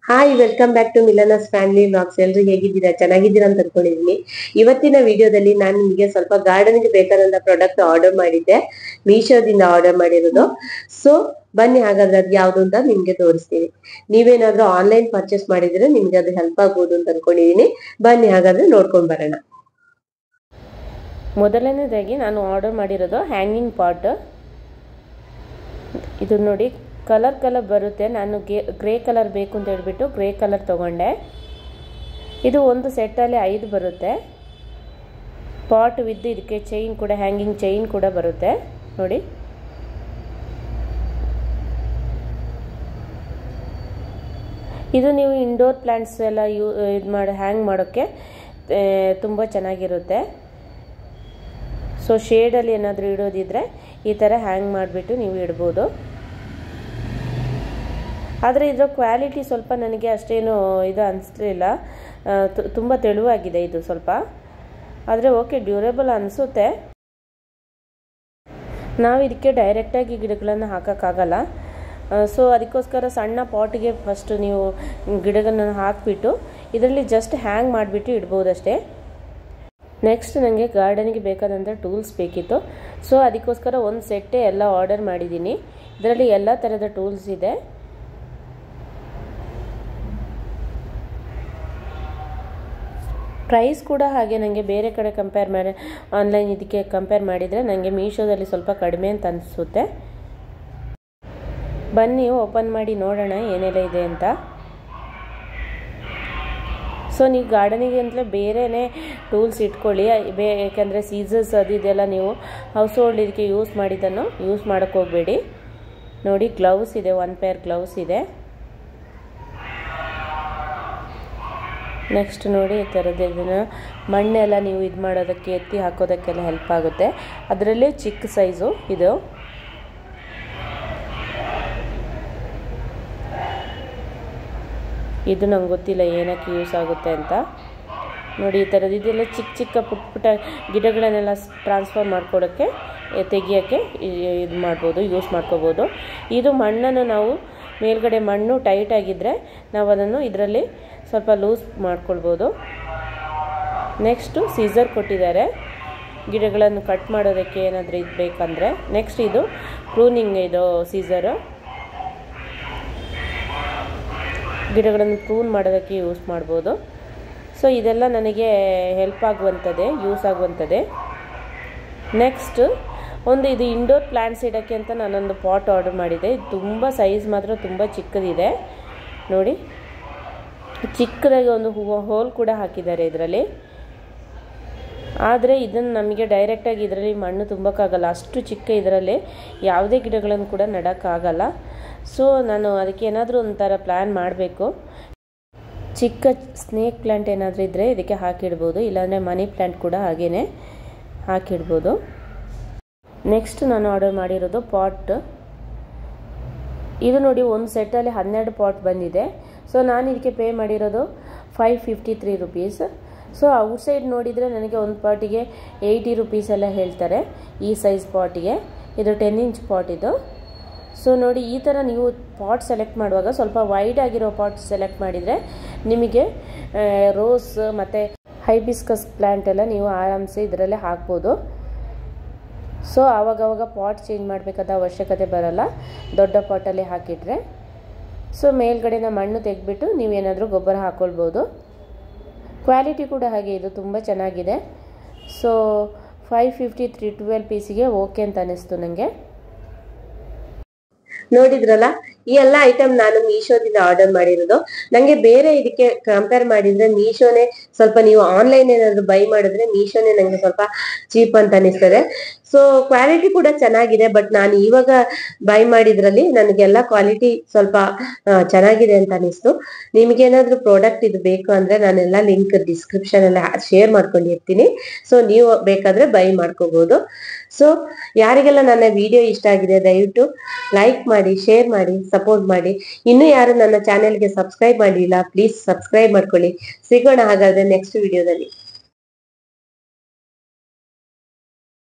Hi, welcome back to Milana's family vlogs. ಎಲ್ರು ಹೇಗಿದ್ದೀರಾ? ಚೆನ್ನಾಗಿದ್ದೀರಾ ಅಂತ ಅನ್ಕೊಂಡಿದೀನಿ. ಇವತ್ತಿನ ವಿಡಿಯೋದಲ್ಲಿ ನಾನು ನಿಮಗೆ ಸ್ವಲ್ಪ ಗಾರ್ಡನ್ಗೆ ಬೇಕಾದಂತ ಪ್ರಾಡಕ್ಟ್ ಆರ್ಡರ್ ಮಾಡಿದ್ದೆ. ಮೀಶೋದಿಂದ ಆರ್ಡರ್ ಮಾಡಿರೋದು. ಸೊ ಬನ್ನಿ, ಹಾಗಾದ್ರೆ ಅದು ಯಾವ್ದು ಅಂತ ನಿಮ್ಗೆ ತೋರಿಸ್ತೀನಿ. ನೀವೇನಾದ್ರೂ ಆನ್ಲೈನ್ ಪರ್ಚೇಸ್ ಮಾಡಿದ್ರೆ ನಿಮ್ಗೆ ಅದು ಹೆಲ್ಪ್ ಆಗ್ಬೋದು ಅಂತ ಅನ್ಕೊಂಡಿದೀನಿ. ಬನ್ನಿ ಹಾಗಾದ್ರೆ ನೋಡ್ಕೊಂಡ್ ಬರೋಣ. ಮೊದಲನೇದಾಗಿ ನಾನು ಆರ್ಡರ್ ಮಾಡಿರೋದು ಹ್ಯಾಂಗಿಂಗ್ ಪಾಟ್. ಇದು ನೋಡಿ, ಕಲರ್ ಬರುತ್ತೆ. ನಾನು ಗ್ರೇ ಕಲರ್ ಬೇಕು ಅಂತ ಹೇಳ್ಬಿಟ್ಟು ಗ್ರೇ ಕಲರ್ ತೊಗೊಂಡೆ. ಇದು ಒಂದು ಸೆಟ್ಟಲ್ಲಿ 5 ಬರುತ್ತೆ. ಪಾಟ್ ವಿತ್ ಇದಕ್ಕೆ ಚೈನ್ ಕೂಡ, ಹ್ಯಾಂಗಿಂಗ್ ಚೈನ್ ಕೂಡ ಬರುತ್ತೆ ನೋಡಿ. ಇದು ನೀವು ಇಂಡೋರ್ ಪ್ಲಾಂಟ್ಸ್ ಎಲ್ಲ ಹ್ಯಾಂಗ್ ಮಾಡೋಕ್ಕೆ ತುಂಬ ಚೆನ್ನಾಗಿರುತ್ತೆ. ಸೊ ಶೇಡಲ್ಲಿ ಏನಾದರೂ ಇಡೋದಿದ್ರೆ ಈ ಥರ ಹ್ಯಾಂಗ್ ಮಾಡಿಬಿಟ್ಟು ನೀವು ಇಡ್ಬೋದು. ಆದರೆ ಇದರ ಕ್ವಾಲಿಟಿ ಸ್ವಲ್ಪ ನನಗೆ ಅಷ್ಟೇನು ಇದು ಅನಿಸ್ಲಿಲ್ಲ. ತುಂಬ ತೆಳುವಾಗಿದೆ ಇದು ಸ್ವಲ್ಪ. ಆದರೆ ಓಕೆ, ಡ್ಯೂರೇಬಲ್ ಅನಿಸುತ್ತೆ. ನಾವು ಇದಕ್ಕೆ ಡೈರೆಕ್ಟಾಗಿ ಗಿಡಗಳನ್ನು ಹಾಕೋಕ್ಕಾಗಲ್ಲ. ಸೊ ಅದಕ್ಕೋಸ್ಕರ ಸಣ್ಣ ಪಾಟಿಗೆ ಫಸ್ಟ್ ನೀವು ಗಿಡಗಳನ್ನು ಹಾಕಿಬಿಟ್ಟು ಇದರಲ್ಲಿ ಜಸ್ಟ್ ಹ್ಯಾಂಗ್ ಮಾಡಿಬಿಟ್ಟು ಇಡ್ಬೋದಷ್ಟೇ. ನೆಕ್ಸ್ಟ್ ನನಗೆ ಗಾರ್ಡನಿಗೆ ಬೇಕಾದಂಥ ಟೂಲ್ಸ್ ಬೇಕಿತ್ತು. ಸೊ ಅದಕ್ಕೋಸ್ಕರ ಒಂದು ಸೆಟ್ಟೇ ಎಲ್ಲ ಆರ್ಡರ್ ಮಾಡಿದ್ದೀನಿ. ಇದರಲ್ಲಿ ಎಲ್ಲ ಥರದ ಟೂಲ್ಸ್ ಇದೆ. ಪ್ರೈಸ್ ಕೂಡ ಹಾಗೆ ನನಗೆ ಬೇರೆ ಕಡೆ ಆನ್ಲೈನ್ ಇದಕ್ಕೆ ಕಂಪೇರ್ ಮಾಡಿದರೆ ನನಗೆ ಮೀಶೋದಲ್ಲಿ ಸ್ವಲ್ಪ ಕಡಿಮೆ ಅಂತ ಅನಿಸುತ್ತೆ. ಬನ್ನಿ ಓಪನ್ ಮಾಡಿ ನೋಡೋಣ ಏನೆಲ್ಲ ಇದೆ ಅಂತ. ಸೊ ನೀವು ಗಾರ್ಡನಿಗೆ ಅಂತಲೇ ಬೇರೆಯೇ ಟೂಲ್ಸ್ ಇಟ್ಕೊಳ್ಳಿ. ಯಾಕೆಂದರೆ ಸೀಸರ್ಸ್ ಅದು ಇದೆಲ್ಲ ನೀವು ಹೌಸ್ ಹೋಲ್ಡ್ ಇದಕ್ಕೆ ಯೂಸ್ ಮಾಡೋಕ್ಕೆ ಹೋಗಬೇಡಿ. ನೋಡಿ, ಗ್ಲೌಸ್ ಇದೆ, 1 ಪೇರ್ ಗ್ಲೌಸ್ ಇದೆ. ನೆಕ್ಸ್ಟ್ ನೋಡಿ, ಈ ಥರದ್ದು ಇದನ್ನು ಮಣ್ಣೆಲ್ಲ ನೀವು ಇದು ಮಾಡೋದಕ್ಕೆ, ಎತ್ತಿ ಹಾಕೋದಕ್ಕೆಲ್ಲ ಹೆಲ್ಪ್ ಆಗುತ್ತೆ. ಅದರಲ್ಲೇ ಚಿಕ್ಕ ಸೈಜು ಇದು. ಇದು ನಂಗೆ ಗೊತ್ತಿಲ್ಲ ಏನಕ್ಕೆ ಯೂಸ್ ಆಗುತ್ತೆ ಅಂತ. ನೋಡಿ, ಈ ಥರದ್ದು ಇದೆಲ್ಲ ಚಿಕ್ಕ ಪುಟ್ಟ ಗಿಡಗಳನ್ನೆಲ್ಲ ಟ್ರಾನ್ಸ್ಫರ್ ಮಾಡ್ಕೊಡೋಕ್ಕೆ, ತೆಗಿಯೋಕ್ಕೆ ಇದು ಮಾಡ್ಬೋದು, ಯೂಸ್ ಮಾಡ್ಕೋಬೋದು. ಇದು ಮಣ್ಣನ್ನು ನಾವು ಮೇಲ್ಗಡೆ ಮಣ್ಣು ಟೈಟ್ ಆಗಿದ್ದರೆ ನಾವು ಅದನ್ನು ಇದರಲ್ಲಿ ಸ್ವಲ್ಪ ಲೂಸ್ ಮಾಡ್ಕೊಳ್ಬೋದು. ನೆಕ್ಸ್ಟು ಸೀಸರ್ ಕೊಟ್ಟಿದ್ದಾರೆ ಗಿಡಗಳನ್ನು ಕಟ್ ಮಾಡೋದಕ್ಕೆ ಏನಾದರೂ ಇದು ಬೇಕಂದರೆ. ನೆಕ್ಸ್ಟ್ ಇದು ಪ್ರೂನಿಂಗ್, ಇದು ಸೀಸರು ಗಿಡಗಳನ್ನು ಪ್ರೂನ್ ಮಾಡೋದಕ್ಕೆ ಯೂಸ್ ಮಾಡ್ಬೋದು. ಸೊ ಇದೆಲ್ಲ ನನಗೆ ಹೆಲ್ಪ್ ಆಗುವಂಥದ್ದೇ, ಯೂಸ್ ಆಗುವಂಥದ್ದೇ. ನೆಕ್ಸ್ಟ್ ಇದು ಇಂಡೋರ್ ಪ್ಲಾಂಟ್ಸ್ ಇಡೋಕ್ಕೆ ಅಂತ ನಾನೊಂದು ಪಾಟ್ ಆರ್ಡರ್ ಮಾಡಿದ್ದೆ. ಇದು ತುಂಬ ಸೈಜ್ ಮಾತ್ರ ತುಂಬ ಚಿಕ್ಕದಿದೆ ನೋಡಿ. ಚಿಕ್ಕದಾಗಿ ಒಂದು ಹೋಲ್ ಕೂಡ ಹಾಕಿದ್ದಾರೆ ಇದರಲ್ಲಿ. ಆದರೆ ಇದನ್ನು ನಮಗೆ ಡೈರೆಕ್ಟಾಗಿ ಇದರಲ್ಲಿ ಮಣ್ಣು ತುಂಬಕ್ಕಾಗಲ್ಲ. ಅಷ್ಟು ಚಿಕ್ಕ ಇದರಲ್ಲಿ ಯಾವುದೇ ಗಿಡಗಳನ್ನು ಕೂಡ ನೆಡೋಕ್ಕಾಗಲ್ಲ. ಸೊ ನಾನು ಅದಕ್ಕೆ ಏನಾದರೂ ಒಂಥರ ಪ್ಲ್ಯಾನ್ ಮಾಡಬೇಕು. ಚಿಕ್ಕ ಸ್ನೇಕ್ ಪ್ಲ್ಯಾಂಟ್ ಏನಾದರೂ ಇದ್ದರೆ ಇದಕ್ಕೆ ಹಾಕಿಡ್ಬೋದು, ಇಲ್ಲಾಂದರೆ ಮನಿ ಪ್ಲ್ಯಾಂಟ್ ಕೂಡ ಹಾಗೇ ಹಾಕಿಡ್ಬೋದು. ನೆಕ್ಸ್ಟ್ ನಾನು ಆರ್ಡರ್ ಮಾಡಿರೋದು ಪಾಟ್. ಇದು ನೋಡಿ, ಒಂದು ಸೆಟ್ಟಲ್ಲಿ 12 ಪಾಟ್ ಬಂದಿದೆ. ಸೊ ನಾನು ಇದಕ್ಕೆ ಪೇ ಮಾಡಿರೋದು 553 ರುಪೀಸ್. ಸೊ ಔಟ್ಸೈಡ್ ನೋಡಿದರೆ ನನಗೆ ಒಂದು ಪಾಟಿಗೆ 80 ರುಪೀಸ್ ಎಲ್ಲ ಹೇಳ್ತಾರೆ ಈ ಸೈಜ್ ಪಾಟಿಗೆ. ಇದು 10 ಇಂಚ್ ಪಾಟ್ ಇದು. ಸೊ ನೋಡಿ, ಈ ಥರ ನೀವು ಪಾಟ್ ಸೆಲೆಕ್ಟ್ ಮಾಡುವಾಗ ಸ್ವಲ್ಪ ವೈಡ್ ಆಗಿರೋ ಪಾಟ್ ಸೆಲೆಕ್ಟ್ ಮಾಡಿದರೆ ನಿಮಗೆ ರೋಸ್ ಮತ್ತು ಹೈಬಿಸ್ಕಸ್ ಪ್ಲ್ಯಾಂಟ್ ಎಲ್ಲ ನೀವು ಆರಾಮ್ಸೆ ಇದರಲ್ಲೇ ಹಾಕ್ಬೋದು. ಸೊ ಆವಾಗವಾಗ ಪಾಟ್ ಚೇಂಜ್ ಮಾಡಬೇಕಾದ ಅವಶ್ಯಕತೆ ಬರಲ್ಲ ದೊಡ್ಡ ಪಾಟಲ್ಲಿ ಹಾಕಿಟ್ರೆ. ಸೊ ಮೇಲ್ಗಡೆನ ಮಣ್ಣು ತೆಗೆದ್ಬಿಟ್ಟು ನೀವೇನಾದರೂ ಗೊಬ್ಬರ ಹಾಕ್ಕೊಳ್ಬೋದು. ಕ್ವಾಲಿಟಿ ಕೂಡ ಹಾಗೆ ಇದು ತುಂಬ ಚೆನ್ನಾಗಿದೆ. ಸೊ 553 12 ಪೀಸಿಗೆ ಓಕೆ ಅಂತ ಅನ್ನಿಸ್ತು ನನಗೆ. ನೋಡಿದ್ರಲ್ಲ, ಈ ಎಲ್ಲ ಐಟಮ್ ನಾನು ಮೀಶೋದಿಂದ ಆರ್ಡರ್ ಮಾಡಿರೋದು. ನಂಗೆ ಬೇರೆ ಇದಕ್ಕೆ ಕಂಪೇರ್ ಮಾಡಿದ್ರೆ ಮೀಶೋನೇ ಸ್ವಲ್ಪ, ನೀವು ಆನ್ಲೈನ್ ಏನಾದ್ರು ಬೈ ಮಾಡಿದ್ರೆ ಮೀಶೋನೇ ನಂಗೆ ಸ್ವಲ್ಪ ಚೀಪ್ ಅಂತ ಅನಿಸ್ತದೆ. ಸೊ ಕ್ವಾಲಿಟಿ ಕೂಡ ಚೆನ್ನಾಗಿದೆ. ಬಟ್ ನಾನು ಇವಾಗ ಬೈ ಮಾಡಿದ್ರಲ್ಲಿ ನನಗೆಲ್ಲ ಕ್ವಾಲಿಟಿ ಸ್ವಲ್ಪ ಚೆನ್ನಾಗಿದೆ ಅಂತ ಅನಿಸ್ತು. ನಿಮ್ಗೇನಾದ್ರೂ ಪ್ರಾಡಕ್ಟ್ ಇದು ಬೇಕು ಅಂದ್ರೆ ನಾನೆಲ್ಲ ಲಿಂಕ್ ಡಿಸ್ಕ್ರಿಪ್ಷನ್ ಎಲ್ಲ ಶೇರ್ ಮಾಡ್ಕೊಂಡಿರ್ತೀನಿ. ಸೊ ನೀವು ಬೇಕಾದ್ರೆ ಬೈ ಮಾಡ್ಕೋಬಹುದು. ಸೊ ಯಾರಿಗೆಲ್ಲ ನನ್ನ ವಿಡಿಯೋ ಇಷ್ಟ ಆಗಿದೆ ದಯವಿಟ್ಟು ಲೈಕ್ ಮಾಡಿ, ಶೇರ್ ಮಾಡಿ, ಸಪೋರ್ಟ್ ಮಾಡಿ. ಇನ್ನು ಯಾರು ನನ್ನ ಚಾನೆಲ್ಗೆ ಸಬ್ಸ್ಕ್ರೈಬ್ ಮಾಡಿಲ್ಲ, ಪ್ಲೀಸ್ ಸಬ್ಸ್ಕ್ರೈಬ್ ಮಾಡ್ಕೊಳ್ಳಿ. ಸಿಗೋಣ ಹಾಗಾದ್ರೆ ನೆಕ್ಸ್ಟ್ ವಿಡಿಯೋದಲ್ಲಿ.